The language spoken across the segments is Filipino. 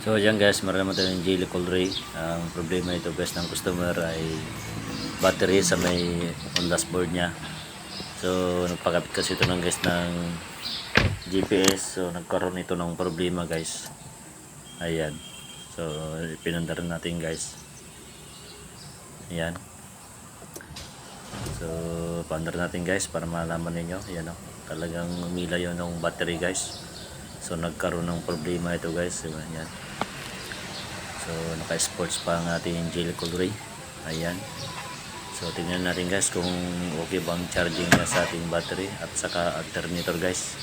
So yan guys, meron naman tayong jelly Ray. Ang problema ito guys ng customer ay battery sa may on dashboard niya. So nagpakabit kasi ito ng guys ng GPS. So nagkaroon ito ng problema guys. Ayan. So pinundaran natin guys. Ayan. So paandar natin guys para malaman ninyo. Ayan o. Talagang umila yun ng battery guys. So nagkaroon ng problema ito guys. Ayan. So naka-sports pa ang ating jelly Ray. Ayan. So tingnan natin guys kung okay bang charging niya sa ating battery at saka alternator guys.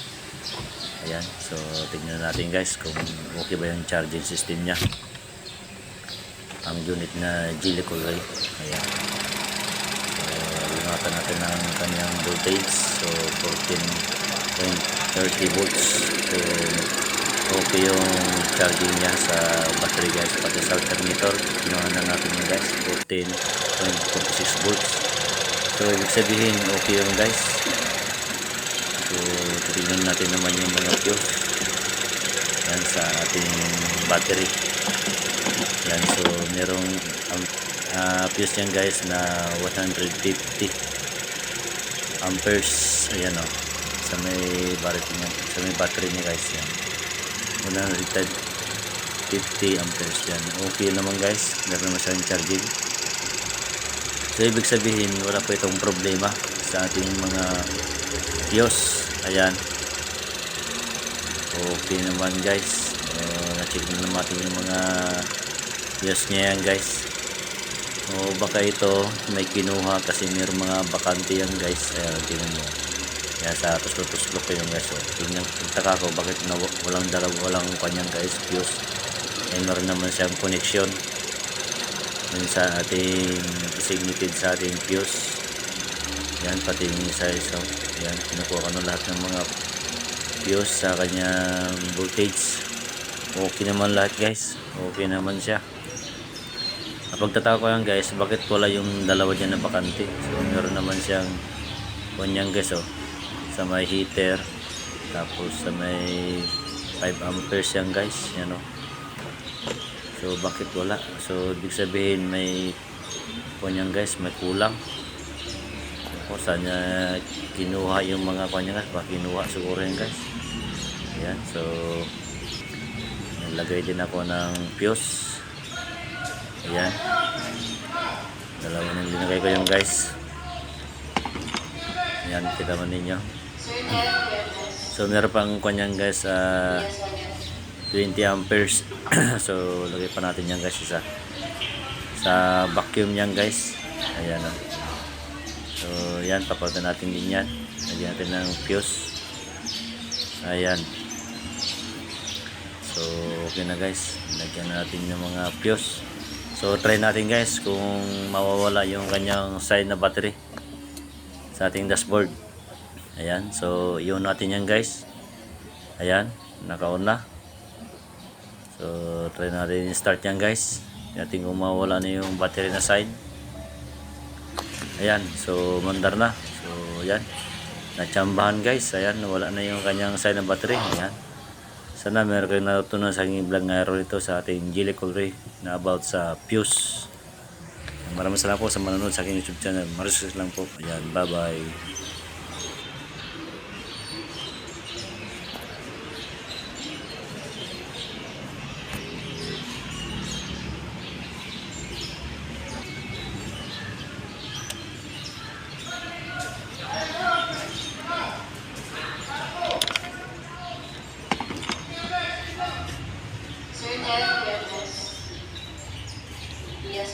Ayan. So tingnan natin guys kung okay ba yung charging system niya. Ang unit na jelly Ray. Ayan. So ingatan natin ang kanyang voltage. So 14.30 volts. So okay yung charging niya sa battery guys, pati sa alternator kinuha na natin yung guys 14.46 volts. So ibig sabihin okay yung guys. So tingnan natin naman yung mga fuse yan sa ating battery yan. So merong fuse yan guys na 150 amperes. Ayan o, sa may battery niya guys yan 150 amperes yan. Okay naman guys, meron naman siyang charging. So ibig sabihin wala po itong problema sa ating mga fuse. Ayan, okay naman guys. Na-check na naman natin yung mga fuse niya yan guys. Baka ito may kinuha kasi mayroong mga bakante yan guys. Ayan, tingnan mo yan sa tuslok ko yung guys. Tingnan, taka ko bakit walang kanyang guys fuse. Meron naman siyang connection yun sa ating designated sa ating fuse. Yan, pati yung size. Yan, kinukuha ko na lahat ng mga fuse sa kanyang voltage. Okay naman lahat guys, okay naman siya. Napagtataka ko yan guys, bakit wala yung dalawa dyan na bakante. So meron naman siyang kanyang guys sa may heater, tapos sa may 5 amperes yan guys. Yan o. So bakit wala? So ibig sabihin may kanyang guys, may kulang. O saan niya kinuha yung mga kanyang guys? Baka kinuha siguro yan guys. Ayan. So nilagay din ako ng fuse. Ayan, dalawa nang linagay ko yung guys. Ayan, kita man ninyo. So meron pang kanyang guys 20 amperes. So lagay pa natin yan guys isa sa vacuum yan guys. Ayan o. So yan, papalitan natin din yan. Lagyan natin ng fuse. Ayan. So okay na guys, lagyan natin yung mga fuse. So try natin guys kung mawawala yung kanyang side na battery sa ating dashboard. Ayan, so i-on natin yan guys. Ayan, naka-on na. So try natin start yan guys. Tingnan kung mawawala na yung battery na side. Ayan, so mandar na. So ayan, natsambahan guys. Ayan, wala na yung kanyang side na battery. Ayan. Sana meron kayong natutunan sa aking vlog ngayon ito sa ating jelly Ray na about sa fuse. Maraming salamat po sa manonood sa aking YouTube channel. Maris lang po. Ayan, bye bye. Yes,